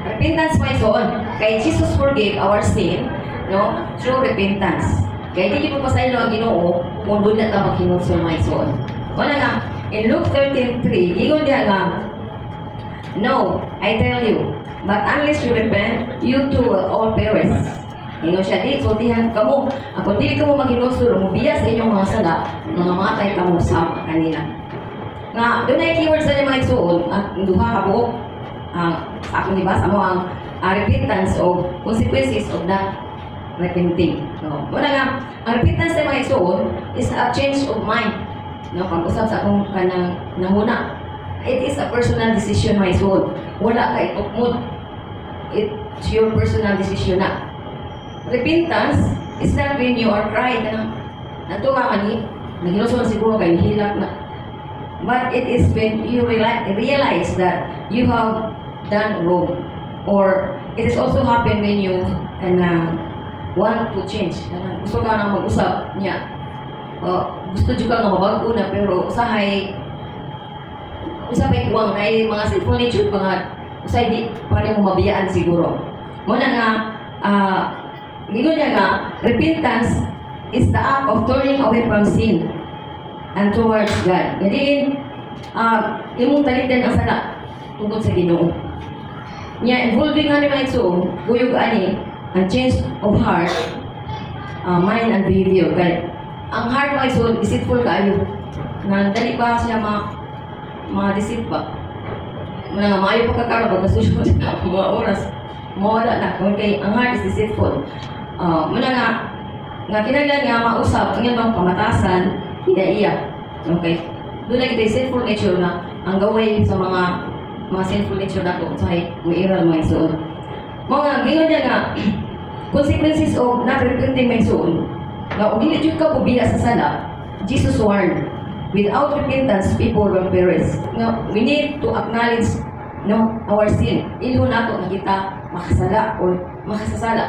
Repentance may soon. Kay Jesus forgave our sin, no? Through repentance. Kaya hindi po pasaylo ang Ginoo kung doon na ta maghinulsol may soon. Wala nga, in Luke 13:3, ingon diya nga, no, I tell you, but unless you repent, you too will all perish. Ingon siya, di, sultihan kamo. Kung di ka mo maghinulsol, mubiya sa inyong mga sala, mga matay ka mo sa kanila. Nga, doon ay keyword sa niya mga igsuon, at duha ka buok, ako diba, sa mo ang repentance of consequences of that repenting. No? Wala nga, ang repentance sa mga igsuon is a change of mind. No? Pag-usap sa akong kanang nahuna. It is a personal decision mga igsuon. Wala ka itukmod. It's your personal decision na. Repentance is not when you are crying. Natuwa ka ni, naghinusun siguro kayo, hilak na. But it is when you realize that you have done wrong. Or it is also happen when you want to change. Gusto ka nang mag-usap niya. Gusto juga nga mabago na pero usahay kuwang na mga sinful nature mga usahay di pa rin mo mabiyaan siguro. Muna nga, gingon niya nga, repentance is the act of turning away from sin and towards God. Jadi, imong talitan ang sala tungkol sa Ginoo. Nya involving nga ni mga igsoon, guyog ani ang change of heart, mind and behavior. Kaya ang heart mga igsoon, deceitful kaayo. Na dali ba siya ma-deceive ba? Mga maayo pa kakaro pag nasusunod mga oras. Mawala na. Okay, ang heart is deceitful. Muna nga kinaglan nga mausap ang iyong pamatasan, hinaiya. Okay? Doon na kita sinful nature na ang gawin sa mga sinful nature na ito sa mairal mga igsoon. Mga gingon niya nga, consequences of not repenting mga igsoon, na kung hindi ka pubiya sa sala, Jesus warned, without repentance, people will perish. We need to acknowledge our sin. Ilo na ito na kita makasala o makasasala.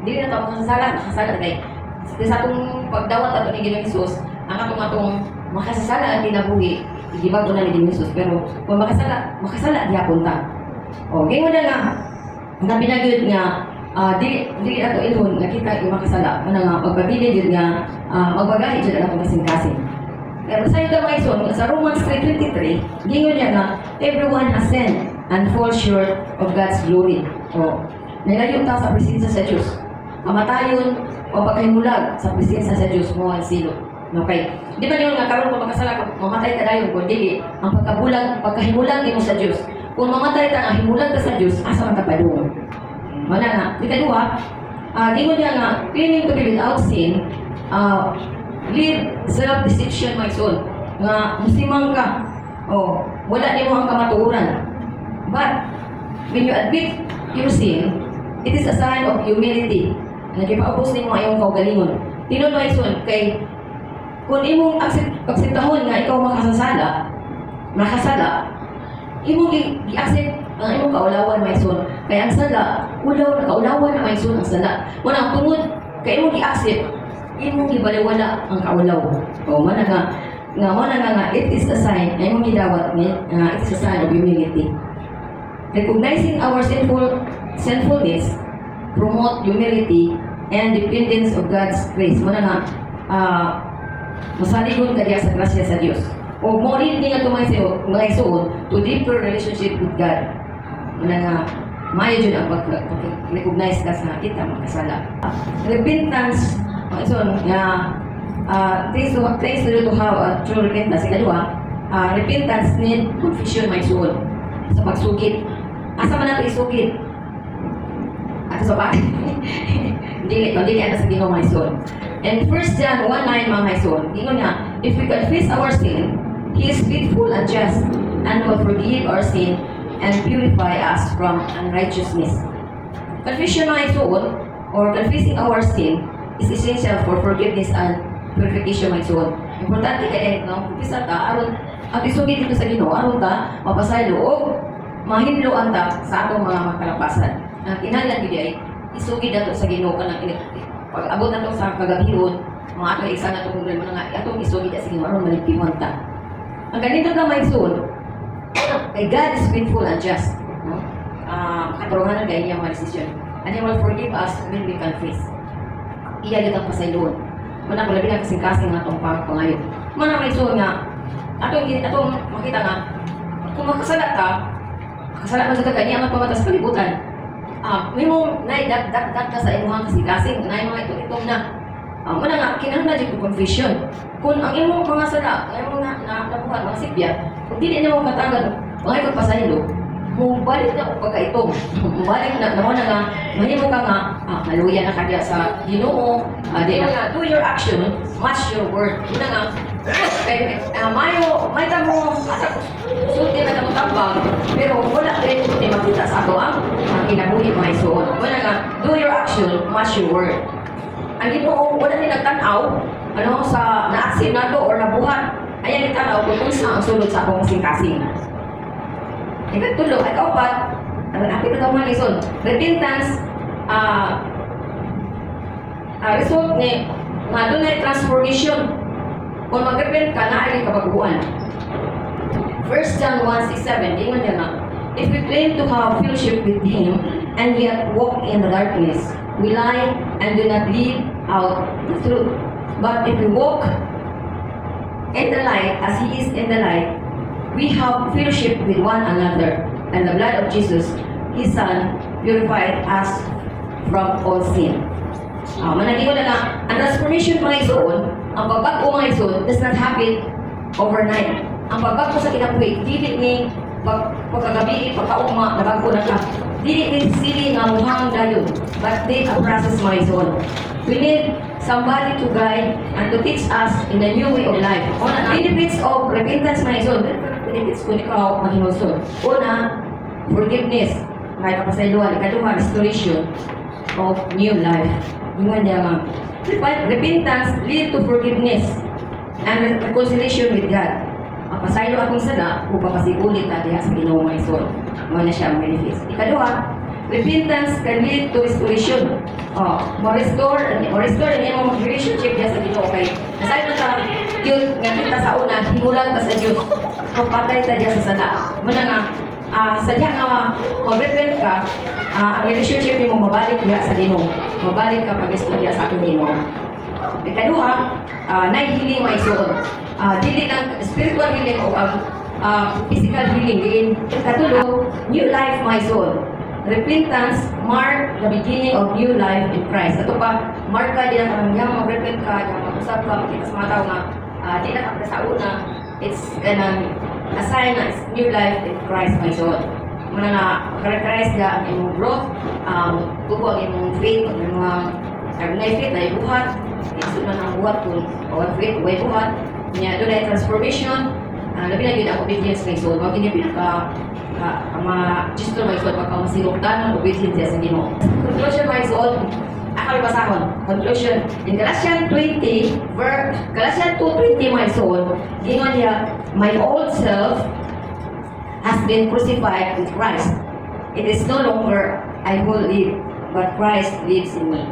Hindi na ito makasasala kay sa itong pagdawat ato ni Ginoong Hesus, ang atong makasasala at tinabuhi, igibag ko na ni Ginoong Hesus. Pero kung makasala, di apunta. O, ngayon na nga, na pinagod nga, di na ito ilon, nakita yung makasala. Ano nga, magpabilin yun nga, magbagahi dyan na itong kasing-kasing. Pero sa ito mga ison, sa Romans 3:23, gingon niya nga, everyone has sinned and fall short of God's glory. O, nilayo ta sa presensya sa Diyos. Kamatayon o pagkahimulag sa presensya sa Diyos mo ang silo. Okay. Di ba niyo nga karon kung makasala, mamatay ka dayon kung dili ang pagkahimulag imo sa Diyos. Kung mamatay ka nga himulag ka sa Diyos, asa man ka padung. Wala nga. Ikaduha, gingon niya nga, claiming to be without sin, lead self-deception my soul. Nga musimang ka. Oh, wala niyo ang kamatuoran. But when you admit your sin, it is a sign of humility. Nagipaubos ni mo ayong kaugalingon. Tinon my soul kay kung imong akseptahon nga ikaw makasala, imong i-accept ang imong kaulawan my soul. Kaya ang sala, kaulawan na my soul ang sala. Wala tungod kay imong i-accept, imong ibaliwala ang kaulaw. O mana nga it is a sign na imong gidawat ni it is a sign of humility. Recognizing our sinfulness promote humility and dependence of God's grace. Mana nga masaligon ka diya sa grasya sa Diyos. O mo rin nga mga isuon to deeper relationship with God. Mana nga mayo dyan ang pag-recognize ka sa kita makasala. Repentance, mga isuon, things to have a true repentance. Ikaduha, repentance need confession my soul sa pagsugit. Asa man nato isugit? Ato sa pati. Dili ata sa Ginoo my soul. And 1 John 1:9 mga my soul, ingon nga, if we confess our sin, He is faithful and just and will forgive our sin and purify us from unrighteousness. Confession my soul or confessing our sin is essential for forgiveness and purification my soul. Importante kay kumpisa ta aron at isugid dito sa Ginoo aron ta mapasaylo o mahinloan ta sa atong mga makalapasan. Ang kinahanglan gid ay isugid nato sa Ginoo kanang pag abot nato sa kagabihon, mga ato isa nato problema nga atong isugid sa Ginoo aron maligpingon ta. Ang ganito ka may soul, kay God is faithful and just. No? katurungan ng ganyan mga desisyon. And He will forgive us when we confess. Iya ditang pasayloon. Muna ko labi na kasing-kasing nga itong pangayon. Muna may suon nga, atong makita nga, kung makasalat ka, kasalat mo sa kanya ang pamatas kalibutan. May mong naidag-dag ka sa imuhang kasing-kasing, na yung mga itong na. Muna nga, kinahanglan dito confession. Kung ang imong mga sala, ang imong nabuhat, mga sipya, kung hindi na mo katanggal, mga itong pasaylo, balik na kung pagkaitong. Balik na naman na nga, mahimo ka nga, maluya na ka diya sa Ginoo. Di na nga, do your action, match your word. Di na nga, may tamo, sulti na tamo tambang, pero wala rin hindi makita sa ato ang kinabuhi mga isuon. Wala nga, do your action, match your word. Ang Ginoo, wala din nagtanaw, sa naaksin na to or nabuhat, ayan itanaw kung sa ang sulod sa akong kasing-kasing. Ikatulog at kaupat, apit na mga lison. Repentance, result ni nga doon ay transformation. Kung mag-repent ka, na ay kabaguan. 1 John 1:6-7, ingon niya nga, if we claim to have fellowship with Him and yet walk in the darkness, we lie and do not live out the truth. But if we walk in the light as He is in the light, we have fellowship with one another, and the blood of Jesus, His Son, purified us from all sin. Managin ko na nga, ang transformation mga isuon, ang pagbago mga isuon, does not happen overnight. Ang pagbago sa kinabuhi, dili ni pagkagabi, pagkaugma, nabago na ka. Dili ni sili nga muhang dayon, but they a process mga isuon. We need somebody to guide and to teach us in a new way of life. Una, benefits of repentance mga isuon, benefits kung ikaw mahinusun. Una, forgiveness, may kapasayluhan. Ikaduha, restoration of new life. Ingon niya nga, repentance lead to forgiveness and reconciliation with God. Ang pasaylo akong sana, upapasigulit na diha sa Ginoo mga isuon. Mga na siya ang benefits. Ikaduha, repentance can lead to restoration. Ma-restore ang iyong relationship diya sa Ginoo kay nasaylo na sa Diyos nga kita sa una, himulan ka sa Diyos. Kapatay ta diya sa sana. Muna nga, sa diya nga mag-repent ka, ang relationship mo mabalik diya sa Ginoo. Mabalik ka pag-istorya sa ating Ginoo. Ikaduha, nai-healing mga isuon. Dili lang spiritual healing o physical healing. Ikatulo, new life mga isuon. Repentance mark the beginning of new life in Christ. Ito pa, mark ka din ang mag-repent ka, mag-usap ka, makita sa mga tao nga, di na ka sa una, it's a sign na it's new life in Christ my soul. Muna na, characterize ka ang imong growth, tubo ang imong faith, ang mga faith na ibuhat, iso na ng buhat kung faith, way buhat, niya doon ay transformation, labi na yun ang obedience my soul, wag yun yung ang mga gesture my soul, pagka masiluktan ng obedience niya sa Ginoo. Conclusion my soul, ako basahon. Conclusion, in Galatians 2:20 my soul, gingon niya, my old self has been crucified with Christ. It is no longer I who live, but Christ lives in me.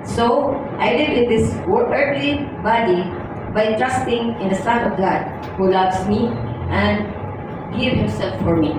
So, I live in this earthly body by trusting in the Son of God, who loves me and give Himself for me.